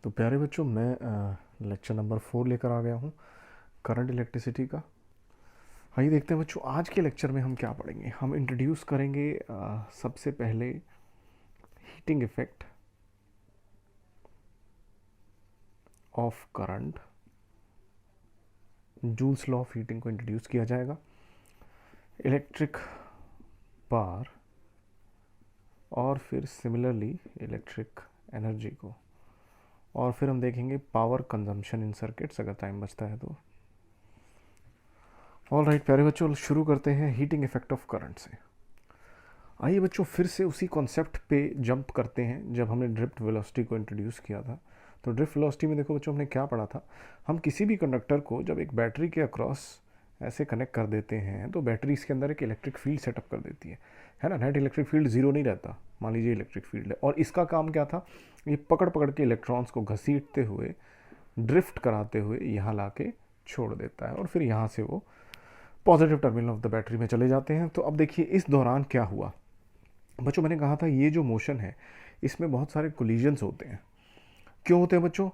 तो प्यारे बच्चों, मैं लेक्चर नंबर 4 लेकर आ गया हूँ करंट इलेक्ट्रिसिटी का। आइए देखते हैं बच्चों, आज के लेक्चर में हम क्या पढ़ेंगे। हम इंट्रोड्यूस करेंगे सबसे पहले heating effect of current. Joules law of heating को इंट्रोड्यूस किया जाएगा, इलेक्ट्रिक पावर और फिर सिमिलरली इलेक्ट्रिक एनर्जी को, और फिर हम देखेंगे पावर कंजम्पशन इन सर्किट्स अगर टाइम बचता है तो। ऑल राइट प्यारे बच्चों, शुरू करते हैं हीटिंग इफेक्ट ऑफ करंट से। आइए बच्चों, फिर से उसी कॉन्सेप्ट पे जंप करते हैं जब हमने ड्रिफ्ट वेलोसिटी को इंट्रोड्यूस किया था। तो ड्रिफ्ट वेलोसिटी में देखो बच्चों, हमने क्या पढ़ा था। हम किसी भी कंडक्टर को जब एक बैटरी के अक्रॉस ऐसे कनेक्ट कर देते हैं तो बैटरी इसके अंदर एक इलेक्ट्रिक फील्ड सेटअप कर देती है ना। नेट इलेक्ट्रिक फील्ड जीरो नहीं रहता, मान लीजिए इलेक्ट्रिक फील्ड है, और इसका काम क्या था, ये पकड़ पकड़ के इलेक्ट्रॉन्स को घसीटते हुए, ड्रिफ्ट कराते हुए यहाँ ला के छोड़ देता है, और फिर यहाँ से वो positive terminal of the battery में चले जाते हैं। तो अब देखिए इस दौरान क्या हुआ बच्चों, मैंने कहा था ये जो मोशन है इसमें बहुत सारे कोलिजन्स होते हैं। क्यों होते हैं बच्चों?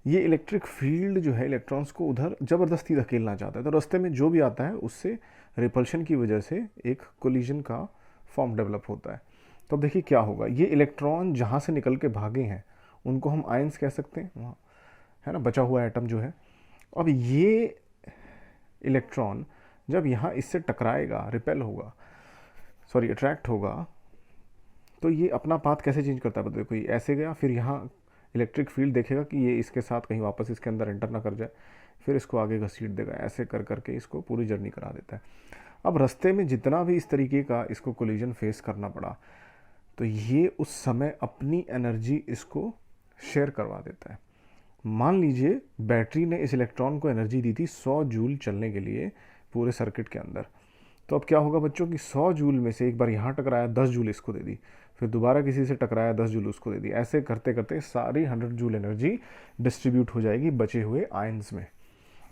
ये इलेक्ट्रिक फील्ड जो है इलेक्ट्रॉन्स को उधर ज़बरदस्ती धकेलना चाहता है, तो रास्ते में जो भी आता है उससे रिपल्शन की वजह से एक कोलिजन का फॉर्म डेवलप होता है। तो अब देखिए क्या होगा, ये इलेक्ट्रॉन जहाँ से निकल के भागे हैं उनको हम आयंस कह सकते हैं, वहाँ है ना, बचा हुआ एटम जो है। अब ये इलेक्ट्रॉन जब यहाँ इससे टकराएगा, रिपेल होगा, सॉरी अट्रैक्ट होगा, तो ये अपना पाथ कैसे चेंज करता है? देखो ये ऐसे गया, फिर यहाँ इलेक्ट्रिक फील्ड देखेगा कि ये इसके साथ कहीं वापस इसके अंदर एंटर ना कर जाए, फिर इसको आगे घसीट देगा, ऐसे कर करके इसको पूरी जर्नी करा देता है। अब रास्ते में जितना भी इस तरीके का इसको कोलिजन फेस करना पड़ा, तो ये उस समय अपनी एनर्जी इसको शेयर करवा देता है। मान लीजिए बैटरी ने इस इलेक्ट्रॉन को एनर्जी दी थी 100 जूल चलने के लिए पूरे सर्किट के अंदर। तो अब क्या होगा बच्चों कि 100 जूल में से एक बार यहाँ टकराया, 10 जूल इसको दे दी, फिर दोबारा किसी से टकराया, 10 जूल उसको दे दी, ऐसे करते करते सारी 100 जूल एनर्जी डिस्ट्रीब्यूट हो जाएगी बचे हुए आयंस में।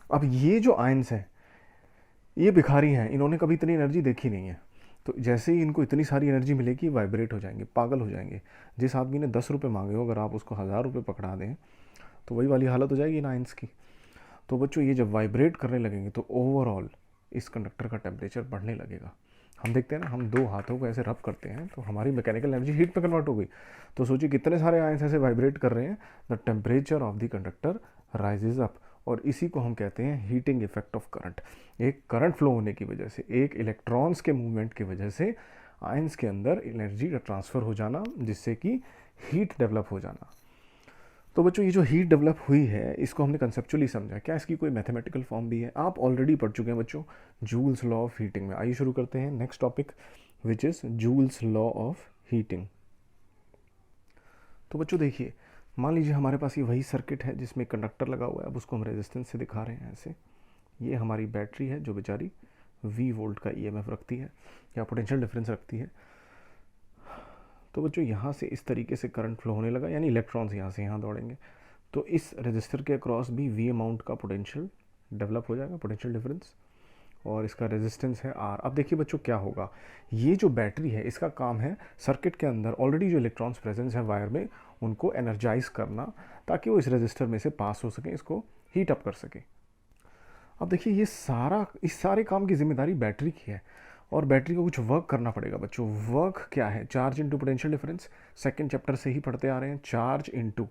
अब ये जो आयंस हैं ये भिखारी हैं, इन्होंने कभी इतनी एनर्जी देखी नहीं है। तो जैसे ही इनको इतनी सारी एनर्जी मिलेगी, वाइब्रेट हो जाएंगे, पागल हो जाएंगे। जिस आदमी ने 10 रुपये मांगे हो, अगर आप उसको 1000 रुपये पकड़ा दें तो वही वाली हालत हो जाएगी इन आयंस की। तो बच्चों ये जब वाइब्रेट करने लगेंगे तो ओवरऑल इस कंडक्टर का टेम्परेचर बढ़ने लगेगा। हम देखते हैं ना, हम दो हाथों को ऐसे रब करते हैं तो हमारी मैकेनिकल एनर्जी हीट में कन्वर्ट हो गई। तो सोचिए कितने सारे आयंस ऐसे वाइब्रेट कर रहे हैं, the temperature of the conductor rises up, और इसी को हम कहते हैं हीटिंग इफेक्ट ऑफ करंट। एक करंट फ्लो होने की वजह से, एक इलेक्ट्रॉन्स के मूवमेंट की वजह से आयंस के अंदर एनर्जी का ट्रांसफ़र हो जाना, जिससे कि हीट डेवलप हो जाना। तो बच्चों ये जो हीट डेवलप हुई है इसको हमने कंसेप्चुअली समझा, क्या इसकी कोई मैथमेटिकल फॉर्म भी है? आप ऑलरेडी पढ़ चुके हैं बच्चों जूल्स लॉ ऑफ हीटिंग में। आइए शुरू करते हैं next topic, which is joules law of heating. तो बच्चों देखिए, मान लीजिए हमारे पास ये वही सर्किट है जिसमें कंडक्टर लगा हुआ है। अब उसको हम रेजिस्टेंस से दिखा रहे हैं ऐसे। ये हमारी बैटरी है जो बेचारी V वोल्ट का EMF रखती है या पोटेंशियल डिफरेंस रखती है। तो बच्चों यहाँ से इस तरीके से करंट फ्लो होने लगा, यानी इलेक्ट्रॉन्स यहाँ से यहाँ दौड़ेंगे, तो इस रेजिस्टर के अक्रॉस भी V अमाउंट का पोटेंशियल डेवलप हो जाएगा, पोटेंशियल डिफरेंस, और इसका रेजिस्टेंस है R। अब देखिए बच्चों क्या होगा, ये जो बैटरी है इसका काम है सर्किट के अंदर ऑलरेडी जो इलेक्ट्रॉन्स प्रेजेंस है वायर में उनको एनर्जाइज करना, ताकि वो इस रेजिस्टर में से पास हो सके, इसको हीट अप कर सके। अब देखिए ये सारा, इस सारे काम की जिम्मेदारी बैटरी की है, और बैटरी को कुछ वर्क करना पड़ेगा बच्चों। वर्क क्या है? Charge into potential difference, second chapter से ही पढ़ते आ रहे हैं। चार्ज इनटू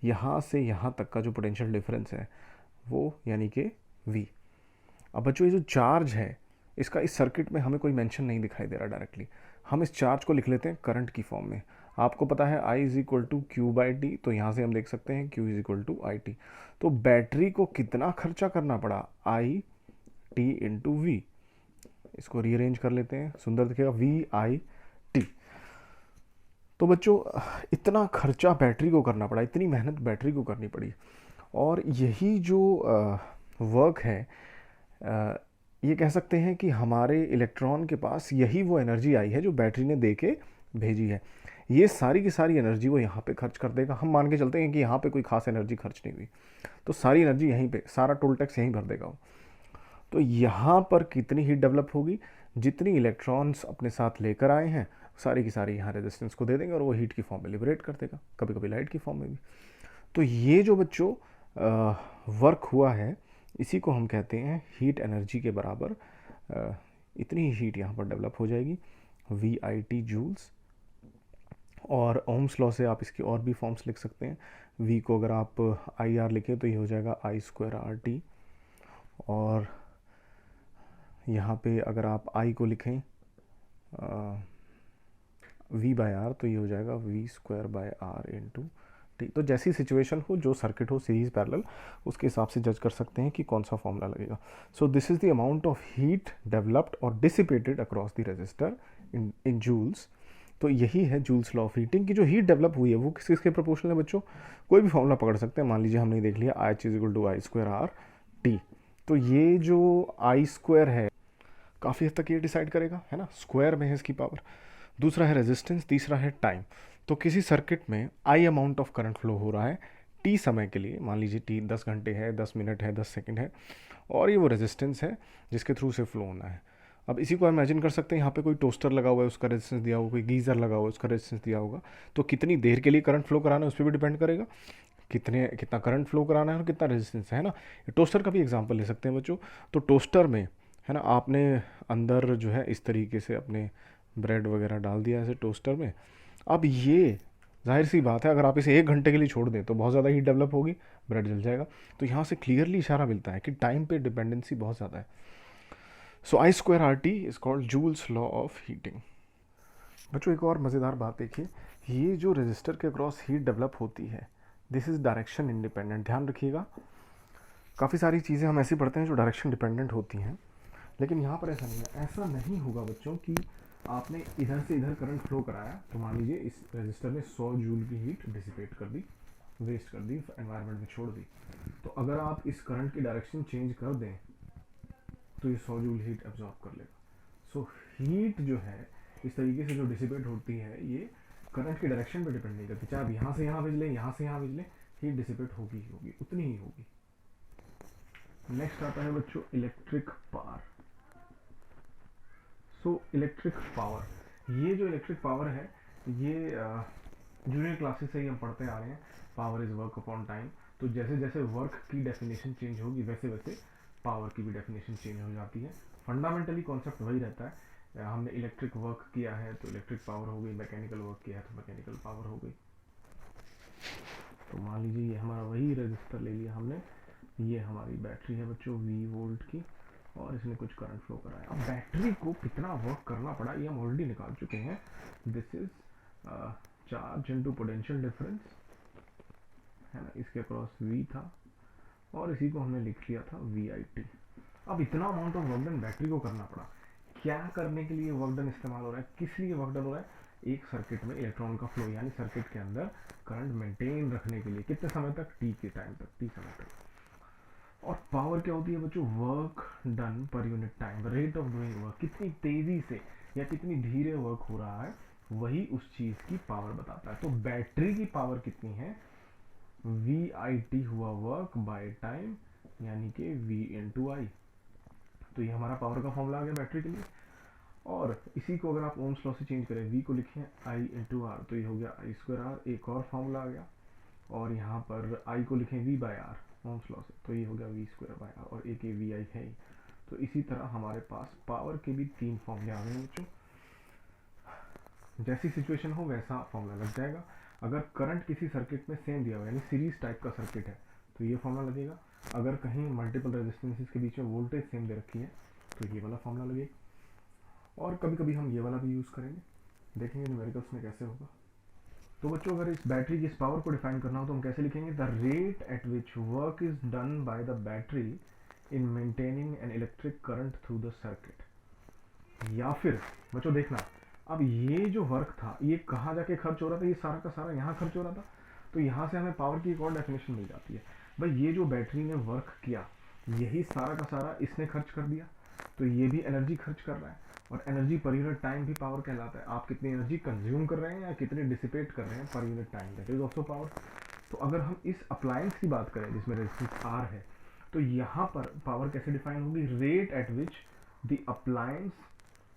यहाँ से यहाँ तक का जो पोटेंशियल डिफरेंस है वो यानी कि V। अब बच्चों ये जो चार्ज है इसका इस सर्किट में हमें कोई मेंशन नहीं दिखाई दे रहा डायरेक्टली। हम इस चार्ज को लिख लेते हैं करंट की फॉर्म में। आपको पता है I is equal to Q by T, तो यहाँ से हम देख सकते हैं Q is equal to I T. तो बैटरी को कितना खर्चा करना पड़ा? I T into V. इसको रीअरेंज कर लेते हैं, सुंदर दिखेगा, VIT। तो बच्चों इतना खर्चा बैटरी को करना पड़ा, इतनी मेहनत बैटरी को करनी पड़ी, और यही जो वर्क है, ये कह सकते हैं कि हमारे इलेक्ट्रॉन के पास यही वो एनर्जी आई है जो बैटरी ने दे के भेजी है। ये सारी की सारी एनर्जी वो यहाँ पे खर्च कर देगा। हम मान के चलते हैं कि यहाँ पे कोई खास एनर्जी खर्च नहीं हुई, तो सारी एनर्जी यहीं पे, सारा टोल टैक्स यहीं भर देगा वो। तो यहाँ पर कितनी हीट डेवलप होगी? जितनी इलेक्ट्रॉन्स अपने साथ लेकर आए हैं सारी की सारी यहाँ रेजिस्टेंस को दे देंगे, और वो हीट की फॉर्म में लिबरेट कर देगा, कभी कभी लाइट की फॉर्म में भी। तो ये जो बच्चों वर्क हुआ है इसी को हम कहते हैं हीट एनर्जी के बराबर इतनी ही हीट यहाँ पर डेवलप हो जाएगी, वी आई टी जूल्स। और ओम्स लॉ से आप इसकी और भी फॉर्म्स लिख सकते हैं। वी को अगर आप आई आर लिखें तो ये हो जाएगा आई स्क्वायर आर टी, और यहाँ पे अगर आप आई को लिखें वी बाय आर तो ये हो जाएगा V square by R into T. तो जैसी सिचुएशन हो, जो सर्किट हो सीरीज पैरेलल, उसके हिसाब से जज कर सकते हैं कि कौन सा फॉर्मूला लगेगा। So this is the amount of heat developed और dissipated across the resistor in joules. तो यही है जूल्स लॉ ऑफ हीटिंग की जो हीट डेवलप हुई है वो किस किसके प्रोपोर्शनल है बच्चों। कोई भी फॉर्मूला पकड़ सकते हैं। मान लीजिए हमने देख लिया I is equal to I square R T, तो ये जो आई स्क्वायर है काफ़ी हद तक ये डिसाइड करेगा, है ना, स्क्वायर में है इसकी पावर। दूसरा है रेजिस्टेंस, तीसरा है टाइम। तो किसी सर्किट में आई अमाउंट ऑफ करंट फ्लो हो रहा है टी समय के लिए, मान लीजिए टी 10 घंटे है, 10 मिनट है, 10 सेकंड है, और ये वो रेजिस्टेंस है जिसके थ्रू से फ्लो होना है। अब इसी को इमेजिन कर सकते हैं, यहाँ पे कोई टोस्टर लगा हुआ है उसका रेजिस्टेंस दिया होगा, कोई गीज़र लगा हुआ है उसका रेजिस्टेंस दिया होगा। तो कितनी देर के लिए करंट फ्लो कराना है उस पर भी डिपेंड करेगा, कितना करंट फ्लो कराना है और कितना रेजिस्टेंस है ना। टोस्टर का भी एग्जांपल ले सकते हैं बच्चों। तो टोस्टर में, है ना, आपने अंदर जो है इस तरीके से अपने ब्रेड वगैरह डाल दिया ऐसे टोस्टर में। अब ये जाहिर सी बात है अगर आप इसे 1 घंटे के लिए छोड़ दें तो बहुत ज़्यादा हीट डेवलप होगी, ब्रेड जल जाएगा। तो यहाँ से क्लियरली इशारा मिलता है कि टाइम पे डिपेंडेंसी बहुत ज़्यादा है। So I square R T is called Joule's law of heating. बच्चों एक और मज़ेदार बात देखिए, ये जो रजिस्टर के क्रॉस हीट डेवलप होती है दिस इज़ डायरेक्शन इंडिपेंडेंट। ध्यान रखिएगा, काफ़ी सारी चीज़ें हम ऐसी पढ़ते हैं जो डायरेक्शन डिपेंडेंट होती हैं, लेकिन यहाँ पर ऐसा नहीं है। ऐसा नहीं होगा बच्चों कि आपने इधर से इधर करंट फ्लो कराया तो मान लीजिए इस रजिस्टर में 100 जूल की हीट डिसिपेट कर दी, वेस्ट कर दी, एनवायरनमेंट में छोड़ दी। तो अगर आप इस करंट की डायरेक्शन चेंज कर दें तो ये 100 जूल हीट एब्जॉर्ब कर लेगा। सो हीट जो है इस तरीके से जो डिसिपेट होती है ये करंट की डायरेक्शन पे डिपेंड नहीं करती। चाहे आप यहाँ से यहाँ भेज लें, यहाँ से यहाँ भेज लें, हीट डिसिपेट होगी ही होगी, उतनी ही होगी। नेक्स्ट आता है बच्चों electric power. So electric power, ये जो इलेक्ट्रिक पावर है ये जूनियर क्लासेस से ही हम पढ़ते आ रहे हैं, power is work upon time. तो जैसे जैसे वर्क की डेफिनेशन चेंज होगी वैसे वैसे पावर की भी डेफिनेशन चेंज हो जाती है। फंडामेंटली कॉन्सेप्ट वही रहता है। हमने इलेक्ट्रिक वर्क किया है तो इलेक्ट्रिक पावर हो गई, मैकेनिकल वर्क किया है तो मैकेनिकल पावर हो गई। तो मान लीजिए ये हमारा वही रजिस्टर ले लिया हमने, ये हमारी बैटरी है बच्चों V वोल्ट की, और इसने कुछ करंट फ्लो कराया। अब बैटरी को कितना वर्क करना पड़ा ये हम ऑलरेडी निकाल चुके हैं। This is charge into potential difference, है ना, इसके अक्रॉस V था और इसी को हमने लिख लिया था VIT। अब इतना amount of work done battery को करना पड़ा, क्या करने के लिए वर्क डन इस्तेमाल हो रहा है, किस लिए वर्क डन हो रहा है, एक सर्किट में इलेक्ट्रॉन का फ्लो, यानी सर्किट के अंदर करंट मेंटेन रखने के लिए। कितने समय तक, टी के टाइम तक, टी समय तक। और पावर क्या होती है बच्चों, work done per unit time, rate of doing work, कितनी तेजी से या कितनी धीरे वर्क हो रहा है वही उस चीज की पावर बताता है। तो बैटरी की पावर कितनी है, VIT हुआ वर्क बाय टाइम, यानी कि V इंटू आई। तो ये हमारा पावर का फॉर्मूला आ गया बैटरी के लिए। और इसी को अगर आप ओम्स लॉ से चेंज करें, V को लिखें I इंटू आर, तो ये हो गया आई स्क्वायर आर, एक और फॉर्मूला आ गया। और यहाँ पर I को लिखें V by R Ohm's law से, तो ये हो गया V स्क्वायर बाय आर, और एक ये VI है ही। तो इसी तरह हमारे पास पावर के भी 3 फॉर्मूले आ गए हैं बच्चों। जैसी सिचुएशन हो वैसा फॉर्मूला लग जाएगा। अगर करंट किसी सर्किट में सेम दिया हुआ यानी सीरीज टाइप का सर्किट है तो ये फॉर्मूला लगेगा। अगर कहीं मल्टीपल रेजिस्टेंसेस के बीच में वोल्टेज सेम दे रखी है तो ये वाला फॉर्मूला लगेगा। और कभी कभी हम ये वाला भी यूज़ करेंगे, देखेंगे न्यूमेरिकल्स में कैसे होगा। तो बच्चों अगर इस बैटरी की इस पावर को डिफाइन करना हो तो हम कैसे लिखेंगे, the rate at which work is done by the battery in maintaining an electric current through the circuit. या फिर बच्चों देखना, अब ये जो वर्क था ये कहाँ जाके खर्च हो रहा था, ये सारा का सारा यहाँ खर्च हो रहा था। तो यहाँ से हमें पावर की एक और डेफिनेशन मिल जाती है, भाई ये जो बैटरी ने वर्क किया यही सारा का सारा इसने खर्च कर दिया, तो ये भी एनर्जी खर्च कर रहा है। और एनर्जी पर यूनिट टाइम भी पावर कहलाता है। आप कितनी एनर्जी कंज्यूम कर रहे हैं या कितनी डिसिपेट कर रहे हैं per unit time, that is also power. तो अगर हम इस अप्लायंस की बात करें जिसमें रेजिस्टेंस आर है, तो यहाँ पर पावर कैसे डिफाइन होगी, rate at which the appliance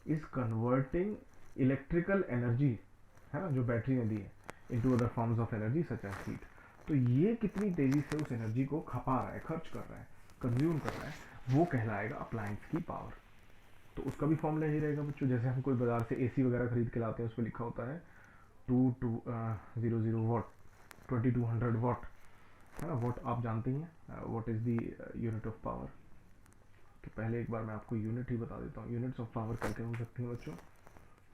is converting electrical energy, है ना, जो बैटरी ने दी है, into other forms of energy such as heat. तो ये कितनी तेजी से उस एनर्जी को खपा रहा है, खर्च कर रहा है, कंज्यूम कर रहा है, वो कहलाएगा अप्लायंस की पावर। तो उसका भी फॉर्मूला यही रहेगा बच्चों, जैसे हम कोई बाजार से एसी वगैरह खरीद के लाते हैं, उस पर लिखा होता है 2200 वॉट, 2200 वॉट, है ना। वॉट आप जानते ही हैं, what is the unit of power. तो पहले एक बार मैं आपको यूनिट ही बता देता हूँ। यूनिट्स ऑफ पावर क्या क्या हो सकती हैं बच्चों,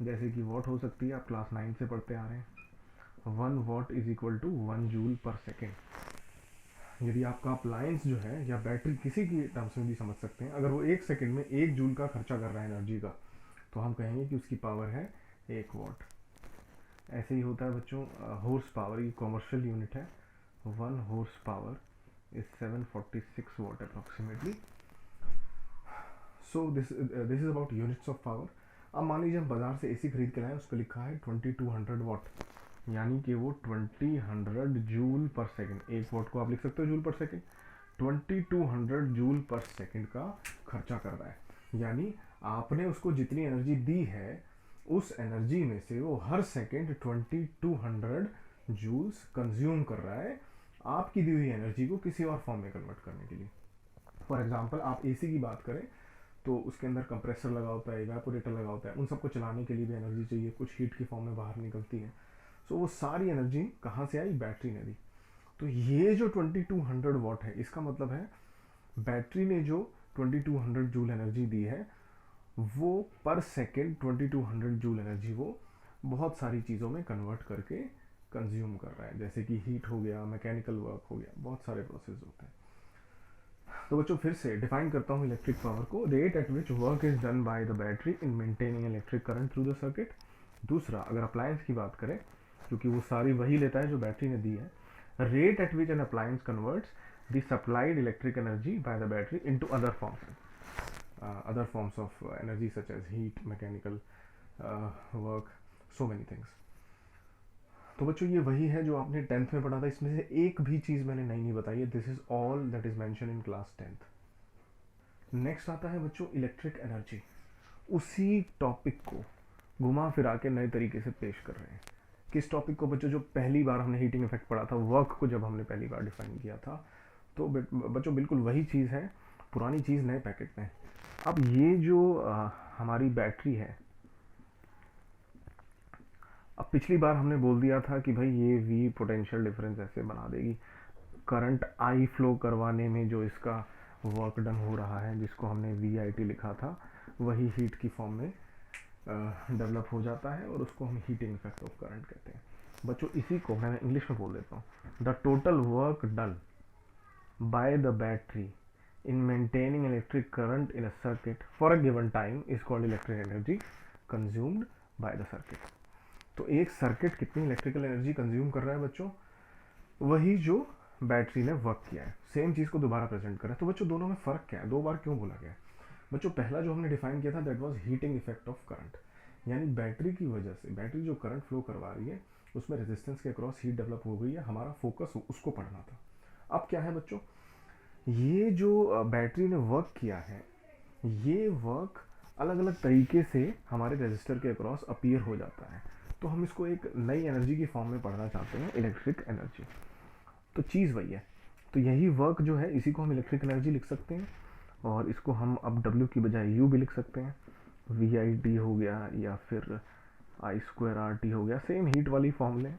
जैसे कि वॉट हो सकती है, आप क्लास 9 से पढ़ते आ रहे हैं, 1 watt is equal to 1 joule per second. यदि आपका अप्लायंस जो है या बैटरी, किसी की टर्म्स में भी समझ सकते हैं, अगर वो 1 सेकेंड में 1 जूल का खर्चा कर रहा है एनर्जी का, तो हम कहेंगे कि उसकी पावर है 1 वॉट। ऐसे ही होता है बच्चों हॉर्स पावर, ये कॉमर्शियल यूनिट है। 1 horse power is 746 what approximately. So this is about units of power. अब मान लीजिए हम बाजार से एसी खरीद के लाए, उस पर लिखा है 2200 वॉट, यानी कि वो 2000 जूल पर सेकेंड, 1 वॉट को आप लिख सकते हो joule per second, 2200 joule per second का खर्चा कर रहा है। यानी आपने उसको जितनी एनर्जी दी है, उस एनर्जी में से वो हर सेकेंड 2200 जूल्स कंज्यूम कर रहा है आपकी दी हुई एनर्जी को किसी और फॉर्म में कन्वर्ट करने के लिए। फॉर एग्जाम्पल आप एसी की बात करें तो उसके अंदर कंप्रेसर लगा होता है, इवेपोरेटर लगा होता है, उन सबको चलाने के लिए भी एनर्जी चाहिए, कुछ हीट की फॉर्म में बाहर निकलती है। सो वो सारी एनर्जी कहाँ से आई, बैटरी ने दी। तो ये जो 2200 वॉट है, इसका मतलब है बैटरी ने जो 2200 जूल एनर्जी दी है, वो पर सेकेंड 2200 जूल एनर्जी वो बहुत सारी चीज़ों में कन्वर्ट करके कंज्यूम कर रहा है, जैसे कि हीट हो गया, मैकेनिकल वर्क हो गया, बहुत सारे प्रोसेस होते हैं। तो बच्चों फिर से डिफाइन करता हूँ इलेक्ट्रिक पावर को, rate at which work is done by the battery in maintaining electric current through the circuit. दूसरा, अगर अप्लायंस की बात करें, क्योंकि वो सारी वही लेता है जो बैटरी ने दी है, rate at which an appliance converts the supplied electric energy by the battery into other forms of energy such as heat, mechanical work, so many things. तो बच्चों ये वही है जो आपने 10th में पढ़ा था, इसमें से एक भी चीज़ मैंने नई नहीं बताई है। This is all that is mention in class 10th। Next आता है बच्चों इलेक्ट्रिक एनर्जी। उसी टॉपिक को घुमा फिरा के नए तरीके से पेश कर रहे हैं। किस टॉपिक को बच्चों, जो पहली बार हमने हीटिंग इफेक्ट पढ़ा था, वर्क को जब हमने पहली बार डिफाइन किया था, तो बच्चों बिल्कुल वही चीज़ है, पुरानी चीज़ नए पैकेट में। अब ये जो हमारी बैटरी है, अब पिछली बार हमने बोल दिया था कि भाई ये वी पोटेंशियल डिफरेंस ऐसे बना देगी, करंट आई फ्लो करवाने में जो इसका वर्क डन हो रहा है, जिसको हमने वी आई टी लिखा था, वही हीट की फॉर्म में डेवलप हो जाता है, और उसको हम हीटिंग इफेक्ट ऑफ करंट कहते हैं। बच्चों इसी को मैं इंग्लिश में बोल देता हूँ, the total work done by the battery in maintaining electric current in a circuit for a given time is called electric energy consumed by the circuit. तो एक सर्किट कितनी इलेक्ट्रिकल एनर्जी कंज्यूम कर रहा है बच्चों, वही जो बैटरी ने वर्क किया है, सेम चीज़ को दोबारा प्रेजेंट कर रहा है। तो बच्चों दोनों में फ़र्क क्या है, दो बार क्यों बोला गया है बच्चों। पहला जो हमने डिफाइन किया था, that was heating effect of current, यानी बैटरी की वजह से, बैटरी जो करंट फ्लो करवा रही है उसमें रेजिस्टेंस के अक्रॉस हीट डेवलप हो गई है, हमारा फोकस उसको पढ़ना था। अब क्या है बच्चों, ये जो बैटरी ने वर्क किया है, ये वर्क अलग अलग तरीके से हमारे रजिस्टर के अक्रॉस अपीयर हो जाता है, तो हम इसको एक नई एनर्जी की फॉर्म में पढ़ना चाहते हैं, इलेक्ट्रिक एनर्जी। तो चीज़ वही है, तो यही वर्क जो है, इसी को हम इलेक्ट्रिक एनर्जी लिख सकते हैं, और इसको हम अब W की बजाय U भी लिख सकते हैं, VIT हो गया या फिर I²RT हो गया, सेम हीट वाली फॉर्मूले,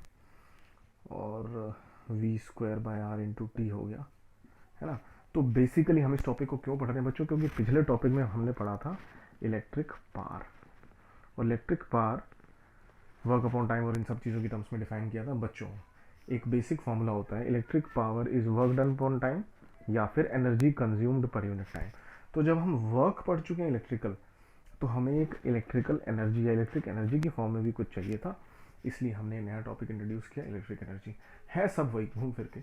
और V²/R/T हो गया, है ना। तो बेसिकली हम इस टॉपिक को क्यों पढ़ रहे हैं बच्चों, क्योंकि पिछले टॉपिक में हमने पढ़ा था इलेक्ट्रिक पावर, और electric power work upon time और इन सब चीज़ों की टर्म्स में डिफाइन किया था बच्चों। एक बेसिक फॉर्मूला होता है, electric power is work done upon time या फिर energy consumed per unit time. तो जब हम वर्क पढ़ चुके हैं इलेक्ट्रिकल, तो हमें एक इलेक्ट्रिकल एनर्जी या इलेक्ट्रिक एनर्जी की फॉर्म में भी कुछ चाहिए था, इसलिए हमने नया टॉपिक इंट्रोड्यूस किया, इलेक्ट्रिक एनर्जी। है सब वही, घूम फिर के,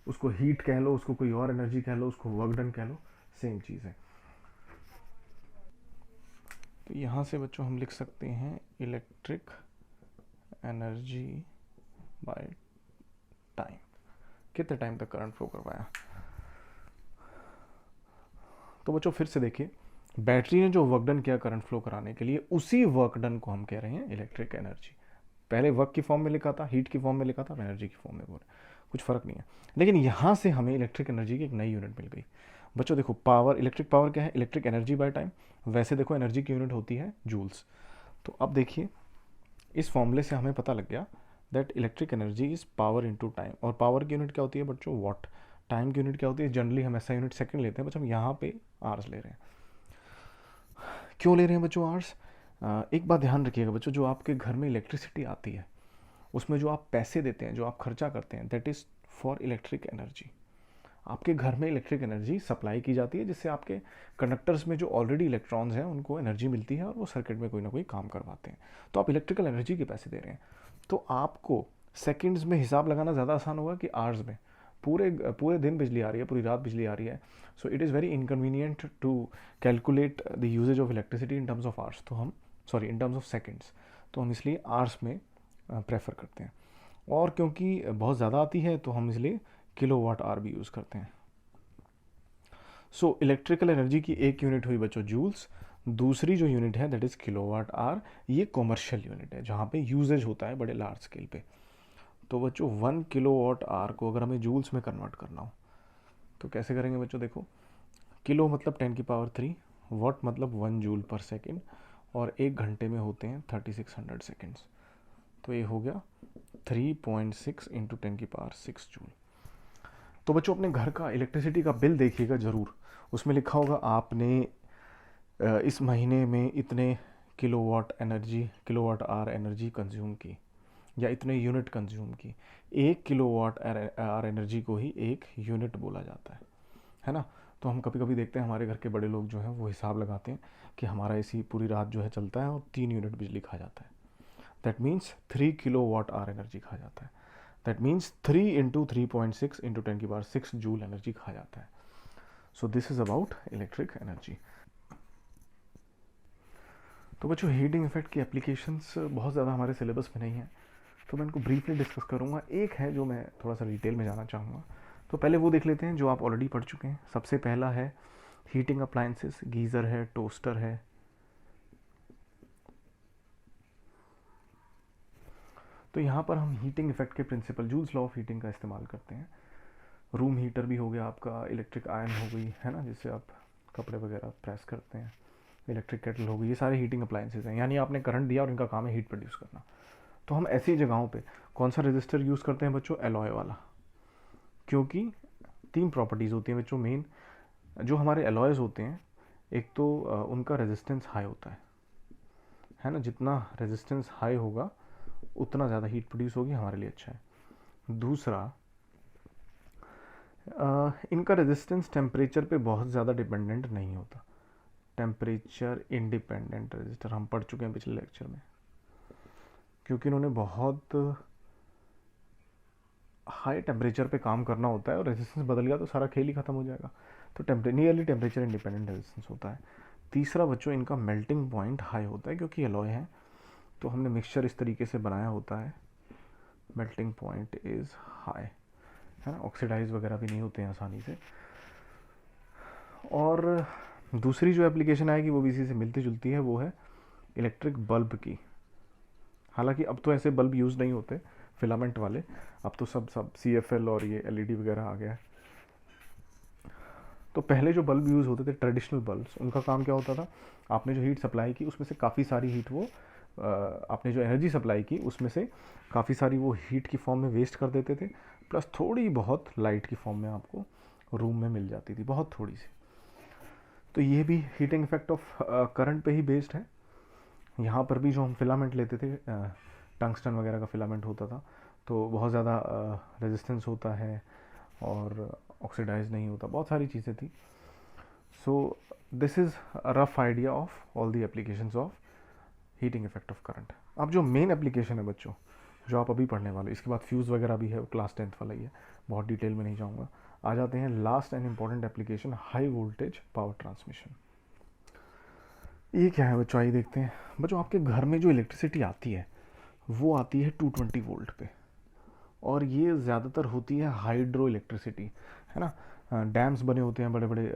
उसको हीट कह लो, उसको कोई और एनर्जी कह लो, उसको वर्क डन कह लो, सेम चीज़ है। तो यहाँ से बच्चों हम लिख सकते हैं इलेक्ट्रिक एनर्जी बाय टाइम, कितने टाइम तक करंट फ्लो करवाया। तो बच्चों फिर से देखिए, बैटरी ने जो वर्क डन किया करंट फ्लो कराने के लिए, उसी वर्क डन को हम कह रहे हैं इलेक्ट्रिक एनर्जी। पहले वर्क की फॉर्म में लिखा था, हीट की फॉर्म में लिखा था, एनर्जी की फॉर्म में बोल रहे। कुछ फ़र्क नहीं है। लेकिन यहाँ से हमें इलेक्ट्रिक एनर्जी की एक नई यूनिट मिल गई बच्चों। देखो पावर, इलेक्ट्रिक पावर क्या है, इलेक्ट्रिक एनर्जी बाय टाइम। वैसे देखो एनर्जी की यूनिट होती है जूल्स। तो अब देखिए इस फॉर्मूले से हमें पता लग गया that electric energy is power into time. और पावर की यूनिट क्या होती है बच्चों, वॉट। टाइम की यूनिट क्या होती है, जनरली हम ऐसा यूनिट सेकंड लेते हैं, बच्चों हम यहाँ पे आवर्स ले रहे हैं। क्यों ले रहे हैं बच्चों आवर्स? एक बात ध्यान रखिएगा बच्चों, जो आपके घर में इलेक्ट्रिसिटी आती है उसमें जो आप पैसे देते हैं, जो आप खर्चा करते हैं, that is for electric energy. आपके घर में इलेक्ट्रिक एनर्जी सप्लाई की जाती है जिससे आपके कंडक्टर्स में जो ऑलरेडी इलेक्ट्रॉन्स हैं उनको एनर्जी मिलती है और वो सर्किट में कोई ना कोई काम करवाते हैं। तो आप इलेक्ट्रिकल एनर्जी के पैसे दे रहे हैं। तो आपको सेकंड्स में हिसाब लगाना ज़्यादा आसान होगा कि आवर्स में। पूरे पूरे दिन बिजली आ रही है, पूरी रात बिजली आ रही है, so it is very inconvenient to calculate the usages of electricity in terms of hours. तो हम इन टर्म्स ऑफ सेकेंड्स, तो हम इसलिए आवर्स में प्रेफर करते हैं। और क्योंकि बहुत ज़्यादा आती है तो हम इसलिए किलोवाट आवर भी यूज़ करते हैं। सो इलेक्ट्रिकल एनर्जी की एक यूनिट हुई बच्चों जूल्स, दूसरी जो यूनिट है दैट इज़ किलोवाट आवर। ये कॉमर्शियल यूनिट है जहाँ पे यूजेज होता है बड़े लार्ज स्केल पे। तो बच्चों 1 किलोवाट आवर को अगर हमें जूल्स में कन्वर्ट करना हो तो कैसे करेंगे बच्चों? देखो किलो मतलब 10⁻3, वाट मतलब 1 जूल पर सेकेंड, और एक घंटे में होते हैं 3600 सेकेंड्स। तो ये हो गया 3.6 इंटू 10⁻6 जूल। तो बच्चों अपने घर का इलेक्ट्रिसिटी का बिल देखिएगा ज़रूर, उसमें लिखा होगा आपने इस महीने में इतने किलोवाट आवर एनर्जी कंज्यूम की या इतने यूनिट कंज्यूम की। 1 किलोवाट आवर एनर्जी को ही एक यूनिट बोला जाता है ना। तो हम कभी कभी देखते हैं हमारे घर के बड़े लोग जो हैं वो हिसाब लगाते हैं कि हमारा एसी पूरी रात जो है चलता है और 3 यूनिट बिजली खा जाता है। That means 3 kilowatt hour energy खा जाता है। That means 3 into 3.6 into 10⁻6 joule energy खा जाता है। So this is about electric energy. तो बच्चों हीटिंग इफेक्ट की एप्लीकेशंस बहुत ज़्यादा हमारे सिलेबस में नहीं है, तो मैं इनको ब्रीफली डिस्कस करूँगा। एक है जो मैं थोड़ा सा डिटेल में जाना चाहूँगा, तो पहले वो देख लेते हैं जो आप ऑलरेडी पढ़ चुके हैं। सबसे पहला है हीटिंग अप्लायंसेस, गीज़र है, टोस्टर है। तो यहाँ पर हम हीटिंग इफेक्ट के principle Joule's law of heating का इस्तेमाल करते हैं। रूम हीटर भी हो गया आपका, इलेक्ट्रिक आयरन हो गई है ना जिससे आप कपड़े वगैरह प्रेस करते हैं, इलेक्ट्रिक केटल हो गई, ये सारे हीटिंग अप्लायंसेज हैं। यानी आपने करंट दिया और इनका काम है हीट प्रोड्यूस करना। तो हम ऐसी जगहों पे कौन सा रेजिस्टर यूज़ करते हैं बच्चों? एलॉय वाला। क्योंकि 3 प्रॉपर्टीज़ होती हैं बच्चों मेन जो हमारे एलॉयज़ होते हैं। एक तो उनका रेजिस्टेंस हाई होता है ना, जितना रेजिस्टेंस हाई होगा उतना ज़्यादा हीट प्रोड्यूस होगी, हमारे लिए अच्छा है। दूसरा इनका रेजिस्टेंस टेम्परेचर पे बहुत ज़्यादा डिपेंडेंट नहीं होता। टेम्परेचर इंडिपेंडेंट रेजिस्टर हम पढ़ चुके हैं पिछले लेक्चर में, क्योंकि इन्होंने बहुत हाई टेम्परेचर पे काम करना होता है और रेजिस्टेंस बदल गया तो सारा खेल ही खत्म हो जाएगा। तो नियरली टेम्परेचर इंडिपेंडेंट रेजिस्टेंस होता है। तीसरा बच्चों इनका मेल्टिंग पॉइंट हाई होता है, क्योंकि एलॉय है तो हमने मिक्सचर इस तरीके से बनाया होता है, मेल्टिंग पॉइंट इज़ हाई, है ना, ऑक्सीडाइज वगैरह भी नहीं होते हैं आसानी से। और दूसरी जो एप्लीकेशन आएगी वो भी इसी से मिलती जुलती है, वो है इलेक्ट्रिक बल्ब की। हालांकि अब तो ऐसे बल्ब यूज़ नहीं होते फिलामेंट वाले, अब तो सब CFL और ये LED वगैरह आ गया है। तो पहले जो बल्ब यूज़ होते थे ट्रेडिशनल बल्ब्स, उनका काम क्या होता था, आपने जो हीट सप्लाई की उसमें से काफ़ी सारी हीट वो आपने जो एनर्जी सप्लाई की उसमें से काफ़ी सारी वो हीट की फॉर्म में वेस्ट कर देते थे, प्लस थोड़ी बहुत लाइट की फॉर्म में आपको रूम में मिल जाती थी, बहुत थोड़ी सी। तो ये भी हीटिंग इफेक्ट ऑफ करंट पे ही बेस्ड है। यहाँ पर भी जो हम फिलामेंट लेते थे, टंगस्टन वगैरह का फिलामेंट होता था, तो बहुत ज़्यादा रेजिस्टेंस होता है और ऑक्सीडाइज नहीं होता, बहुत सारी चीज़ें थी। So this is a rough idea of all the applications of heating effect of current. अब जो मेन एप्लीकेशन है बच्चों जो आप अभी पढ़ने वाले, इसके बाद फ्यूज़ वगैरह भी है, क्लास 10th वाला ही है, बहुत डिटेल में नहीं जाऊँगा। आ जाते हैं last and important application, high voltage power transmission. ये क्या है बच्चों, आइए देखते हैं। बच्चों आपके घर में जो इलेक्ट्रिसिटी आती है वो आती है 220 वोल्ट पे, और ये ज़्यादातर होती है हाइड्रो इलेक्ट्रिसिटी, है ना। डैम्स बने होते हैं बड़े बड़े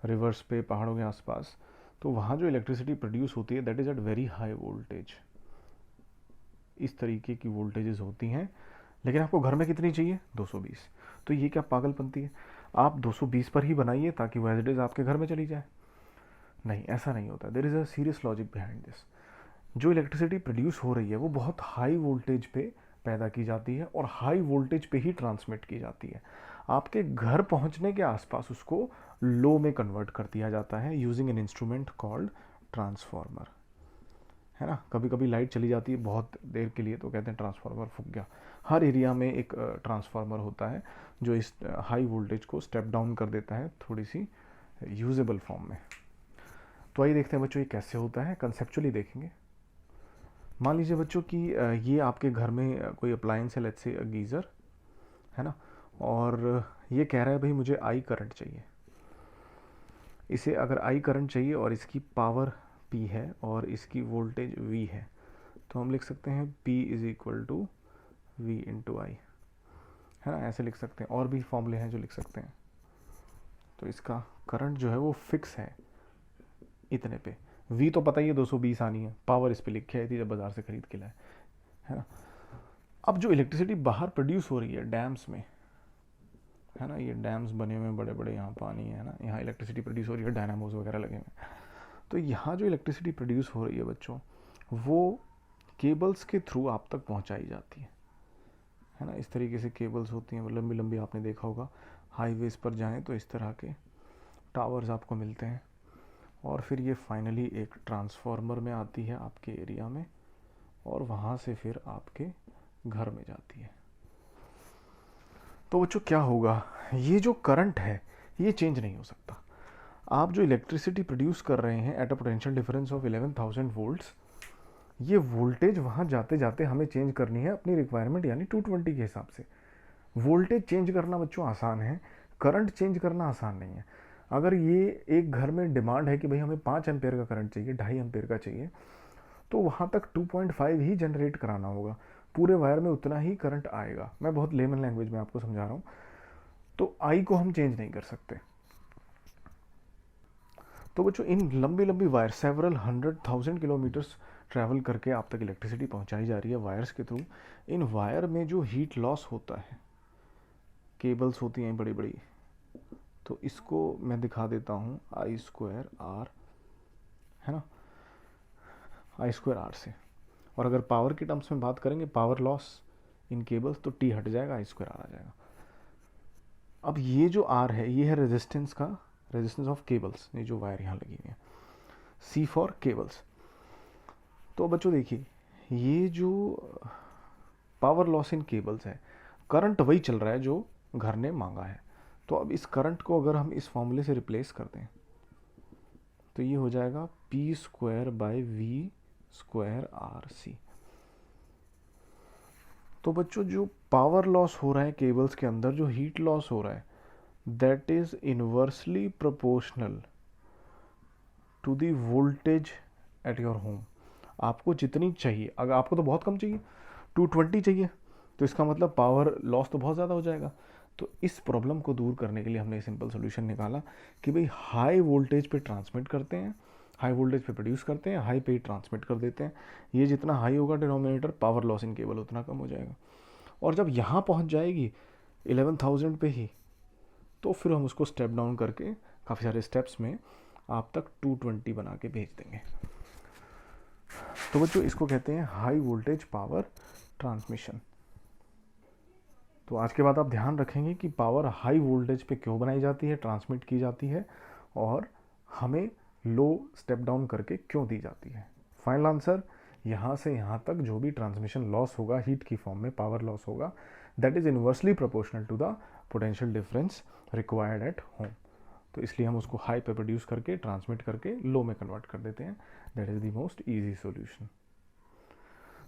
रिवर्स पे, पहाड़ों के आसपास, तो वहाँ जो इलेक्ट्रिसिटी प्रोड्यूस होती है that is at very high voltage. इस तरीके की वोल्टेजेस होती हैं लेकिन आपको घर में कितनी चाहिए, 220। तो ये क्या पागलपंती है, आप 220 पर ही बनाइए ताकि वो एज इट इज़ आपके घर में चली जाए। नहीं, ऐसा नहीं होता। There is a serious logic behind this. जो इलेक्ट्रिसिटी प्रोड्यूस हो रही है वो बहुत हाई वोल्टेज पे पैदा की जाती है और हाई वोल्टेज पे ही ट्रांसमिट की जाती है। आपके घर पहुंचने के आसपास उसको लो में कन्वर्ट कर दिया जाता है using an instrument called transformer, है ना। कभी कभी लाइट चली जाती है बहुत देर के लिए तो कहते हैं ट्रांसफार्मर फूक गया। हर एरिया में एक ट्रांसफार्मर होता है जो इस हाई वोल्टेज को स्टेप डाउन कर देता है थोड़ी सी यूजेबल फॉर्म में। तो आइए देखते हैं बच्चों ये कैसे होता है, कंसेप्चुअली देखेंगे। मान लीजिए बच्चों कि ये आपके घर में कोई अप्लायंस है, लेट्स से गीज़र, है ना, और ये कह रहा है भाई मुझे आई करंट चाहिए। इसे अगर आई करंट चाहिए और इसकी पावर P है और इसकी वोल्टेज V है, तो हम लिख सकते हैं P is equal to V into I, है ना, ऐसे लिख सकते हैं। और भी फॉर्मूले हैं जो लिख सकते हैं। तो इसका करंट जो है वो फिक्स है इतने पे। V तो पता ही है 220 आनी है, पावर इस पे लिखी आई थी जब बाज़ार से खरीद के लाए, है ना। अब जो इलेक्ट्रिसिटी बाहर प्रोड्यूस हो रही है डैम्स में, है ना, ये डैम्स बने हुए हैं बड़े बड़े, यहाँ पानी है ना, यहाँ इलेक्ट्रिसिटी प्रोड्यूस हो रही है, डायनामोज वगैरह लगे हुए हैं। तो यहाँ जो इलेक्ट्रिसिटी प्रोड्यूस हो रही है बच्चों, वो केबल्स के थ्रू आप तक पहुँचाई जाती है ना। इस तरीके से केबल्स होती हैं लंबी लंबी, आपने देखा होगा हाईवेज़ पर जाएँ तो इस तरह के टावर्स आपको मिलते हैं। और फिर ये फाइनली एक ट्रांसफार्मर में आती है आपके एरिया में और वहाँ से फिर आपके घर में जाती है। तो बच्चों क्या होगा, ये जो करंट है ये चेंज नहीं हो सकता। आप जो इलेक्ट्रिसिटी प्रोड्यूस कर रहे हैं at a potential difference of 11,000 volts, ये वोल्टेज वहाँ जाते जाते हमें चेंज करनी है अपनी रिक्वायरमेंट यानी 220 के हिसाब से। वोल्टेज चेंज करना बच्चों आसान है, करंट चेंज करना आसान नहीं है। अगर ये एक घर में डिमांड है कि भाई हमें 5 एम्पेयर का करंट चाहिए, 2.5 एम्पेयर का चाहिए, तो वहाँ तक 2.5 ही जनरेट कराना होगा, पूरे वायर में उतना ही करंट आएगा। मैं बहुत लेमन लैंग्वेज में आपको समझा रहा हूँ। तो आई को हम चेंज नहीं कर सकते। तो बच्चों इन लंबी लंबी वायर सेवरल 100,000 किलोमीटर्स ट्रैवल करके आप तक इलेक्ट्रिसिटी पहुंचाई जा रही है वायर्स के थ्रू। इन वायर में जो हीट लॉस होता है, केबल्स होती हैं बड़ी बड़ी, तो इसको मैं दिखा देता हूँ आई स्क्वायर आर, है ना, आई स्क्वायर आर से। और अगर पावर के टर्म्स में बात करेंगे, पावर लॉस इन केबल्स, तो टी हट जाएगा, आई स्क्वायर आर आ जाएगा। अब ये जो आर है ये है रेजिस्टेंस का, रेजिस्टेंस ऑफ केबल्स, ये जो वायर यहाँ लगी हुई है, सी फॉर केबल्स। तो बच्चों देखिए ये जो पावर लॉस इन केबल्स है, करंट वही चल रहा है जो घर ने मांगा है। तो अब इस करंट को अगर हम इस फॉर्मूले से रिप्लेस कर दें तो ये हो जाएगा P square by V square R C. तो बच्चों जो पावर लॉस हो रहा है केबल्स के अंदर, जो हीट लॉस हो रहा है, that is inversely proportional to the voltage at your home. आपको जितनी चाहिए, अगर आपको तो बहुत कम चाहिए, 220 चाहिए, तो इसका मतलब पावर लॉस तो बहुत ज़्यादा हो जाएगा। तो इस प्रॉब्लम को दूर करने के लिए हमने सिंपल सोल्यूशन निकाला कि भाई हाई वोल्टेज पे ट्रांसमिट करते हैं, हाई वोल्टेज पे प्रोड्यूस करते हैं, हाई पे ही ट्रांसमिट कर देते हैं। ये जितना हाई होगा denominator, power loss in cable उतना कम हो जाएगा। और जब यहाँ पहुँच जाएगी 11,000 पे ही, तो फिर हम उसको स्टेप डाउन करके काफ़ी सारे स्टेप्स में आप तक 220 बना के भेज देंगे। तो बच्चों इसको कहते हैं हाई वोल्टेज पावर ट्रांसमिशन। तो आज के बाद आप ध्यान रखेंगे कि पावर हाई वोल्टेज पे क्यों बनाई जाती है, ट्रांसमिट की जाती है, और हमें लो स्टेप डाउन करके क्यों दी जाती है। फाइनल आंसर, यहाँ से यहाँ तक जो भी ट्रांसमिशन लॉस होगा हीट की फॉर्म में, पावर लॉस होगा, that is inversely proportional to the potential difference required at home. तो इसलिए हम उसको हाई पे प्रोड्यूस करके ट्रांसमिट करके लो में कन्वर्ट कर देते हैं। That is the most easy solution.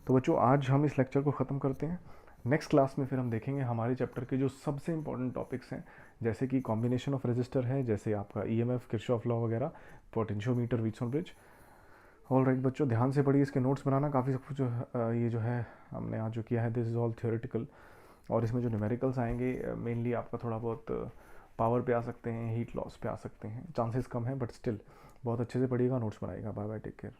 तो बच्चों आज हम इस लेक्चर को ख़त्म करते हैं। नेक्स्ट क्लास में फिर हम देखेंगे हमारे चैप्टर के जो सबसे इंपॉर्टेंट टॉपिक्स हैं, जैसे कि कॉम्बिनेशन ऑफ रजिस्टर है, जैसे आपका ईएमएफ, किरचॉफ लॉ वगैरह, potentiometer, Wheatstone bridge. All right बच्चों, ध्यान से पढ़िए, इसके नोट्स बनाना। काफ़ी सब कुछ ये जो है हमने आज जो किया है, दिस इज़ ऑल थियोरेटिकल, और इसमें जो न्यूमेरिकल्स आएंगे मेनली आपका थोड़ा बहुत पावर पे आ सकते हैं, हीट लॉस पे आ सकते हैं, चांसेस कम है, बट स्टिल बहुत अच्छे से पढ़िएगा, नोट्स बनाइएगा। Bye bye, take care.